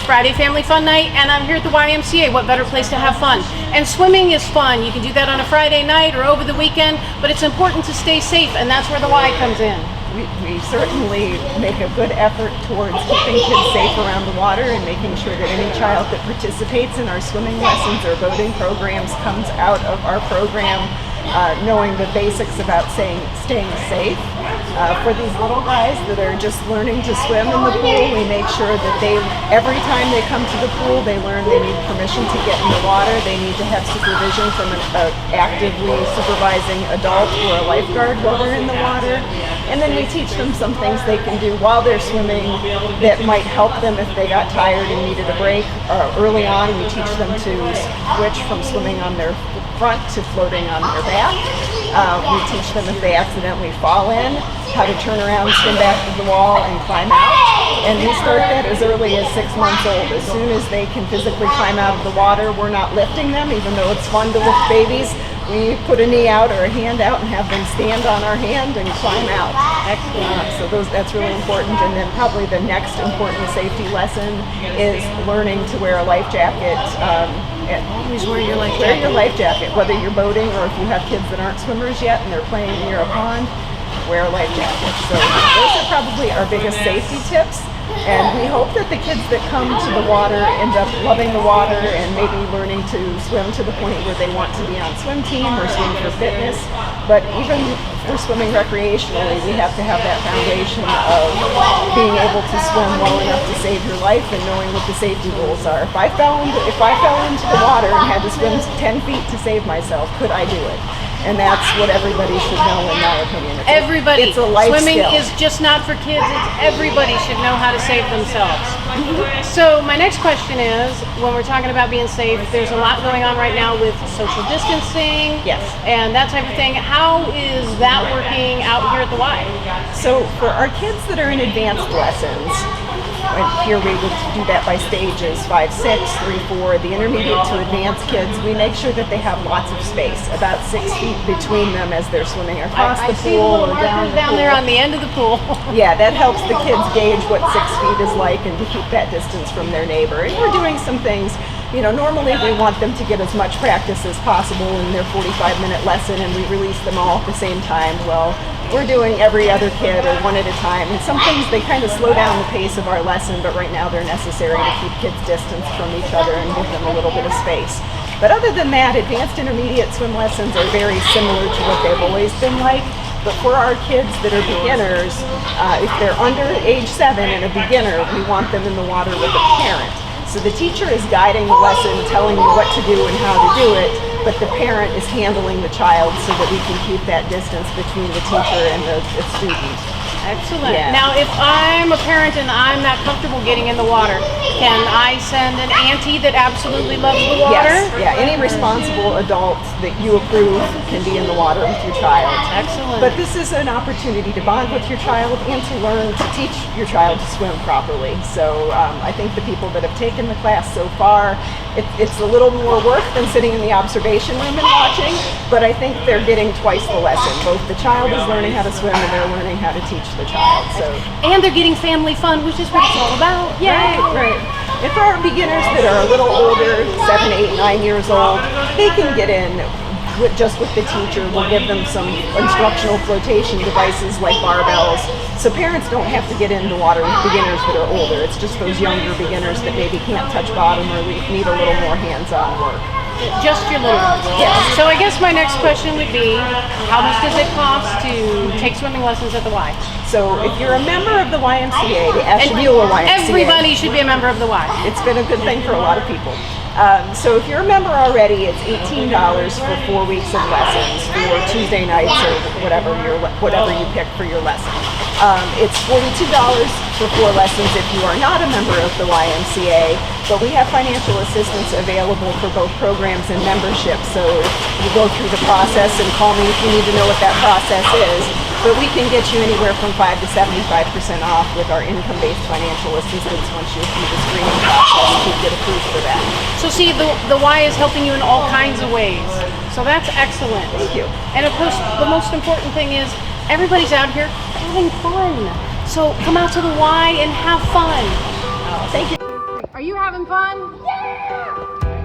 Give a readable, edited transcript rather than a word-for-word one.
Friday Family Fun Night, and I'm here at the YMCA. What better place to have fun? And swimming is fun. You can do that on a Friday night or over the weekend, but it's important to stay safe, and that's where the Y comes in. We certainly make a good effort towards keeping kids safe around the water and making sure that any child that participates in our swimming lessons or boating programs comes out of our program knowing the basics about staying safe. For these little guys that are just learning to swim in the pool, we make sure that every time they come to the pool, they learn they need permission to get in the water. They need to have supervision from an actively supervising adult or a lifeguard while they're in the water. And then we teach them some things they can do while they're swimming that might help them if they got tired and needed a break. Early on, we teach them to switch from swimming on their front to floating on their back. We teach them if they accidentally fall in, how to turn around, swim back to the wall, and climb out. And we start that as early as 6 months old. As soon as they can physically climb out of the water, we're not lifting them, even though it's fun to lift babies. We put a knee out or a hand out and have them stand on our hand and climb out. So that's really important. And then probably the next important safety lesson is learning to wear a life jacket. Always wear your life jacket. Wear your life jacket, whether you're boating or if you have kids that aren't swimmers yet and they're playing near a pond, wear a life jacket. So those are probably our biggest safety tips. And we hope that the kids that come to the water end up loving the water and maybe learning to swim to the point where they want to be on swim team or swim for fitness. But even for swimming recreationally, we have to have that foundation of being able to swim well enough to save your life and knowing what the safety rules are. If I fell into the water and had to swim 10 feet to save myself, could I do it? And that's what everybody should know, in my opinion. It's a life Swimming skill. is just not for kids. Everybody should know how to save themselves. So my next question is, when we're talking about being safe, there's a lot going on right now with social distancing, yes, and that type of thing. How is that working out here at the Y? So for our kids that are in advanced lessons, and here we would do that by stages, 5, 6, 3, 4. The intermediate to advanced kids, we make sure that they have lots of space, about 6 feet between them as they're swimming across the pool or down the down pool. there on the end of the pool. Yeah, that helps the kids gauge what 6 feet is like and to keep that distance from their neighbor. And we're doing some things, normally we want them to get as much practice as possible in their 45-minute lesson and we release them all at the same time. Well, we're doing every other kid or one at a time. And some things, they kind of slow down the pace of our lesson, but right now they're necessary to keep kids distanced from each other and give them a little bit of space. But other than that, advanced intermediate swim lessons are very similar to what they've always been like. But for our kids that are beginners, if they're under age 7 and a beginner, we want them in the water with a parent. So the teacher is guiding the lesson, telling you what to do and how to do it, but the parent is handling the child so that we can keep that distance between the teacher and the student. Excellent. Yeah. Now, if I'm a parent and I'm not comfortable getting in the water, can I send an auntie that absolutely loves the water? Yes. Yeah. Any responsible adult that you approve can be in the water with your child. Excellent. But this is an opportunity to bond with your child and to learn to teach your child to swim properly. So I think the people that have taken the class so far, it's a little more work than sitting in the observation room and watching, but I think they're getting twice the lesson. Both the child is learning how to swim and they're learning how to teach the child. And they're getting family fun, which is what it's all about. Yay! Right. And for our beginners that are a little older, 7, 8, 9 years old, they can get in just with the teacher. We'll give them some instructional flotation devices like barbells. So parents don't have to get into water with beginners that are older. It's just those younger beginners that maybe can't touch bottom or need a little more hands-on work. Just your little ones. Yes. So I guess my next question would be, how much does it cost to take swimming lessons at the Y? So if you're a member of the YMCA, the Ashtabula YMCA. Everybody should be a member of the Y. It's been a good thing for a lot of people. So if you're a member already, it's $18 for 4 weeks of lessons for Tuesday nights or whatever you pick for your lesson. It's $42 for 4 lessons if you are not a member of the YMCA, but we have financial assistance available for both programs and membership. So you go through the process and call me if you need to know what that process is. But we can get you anywhere from 5 to 75% off with our income-based financial assistance once you do the screening process to get approved for that. So see, the Y is helping you in all kinds of ways. So that's excellent. Thank you. And of course, the most important thing is everybody's out here having fun. So come out to the Y and have fun. Thank you. Are you having fun? Yeah!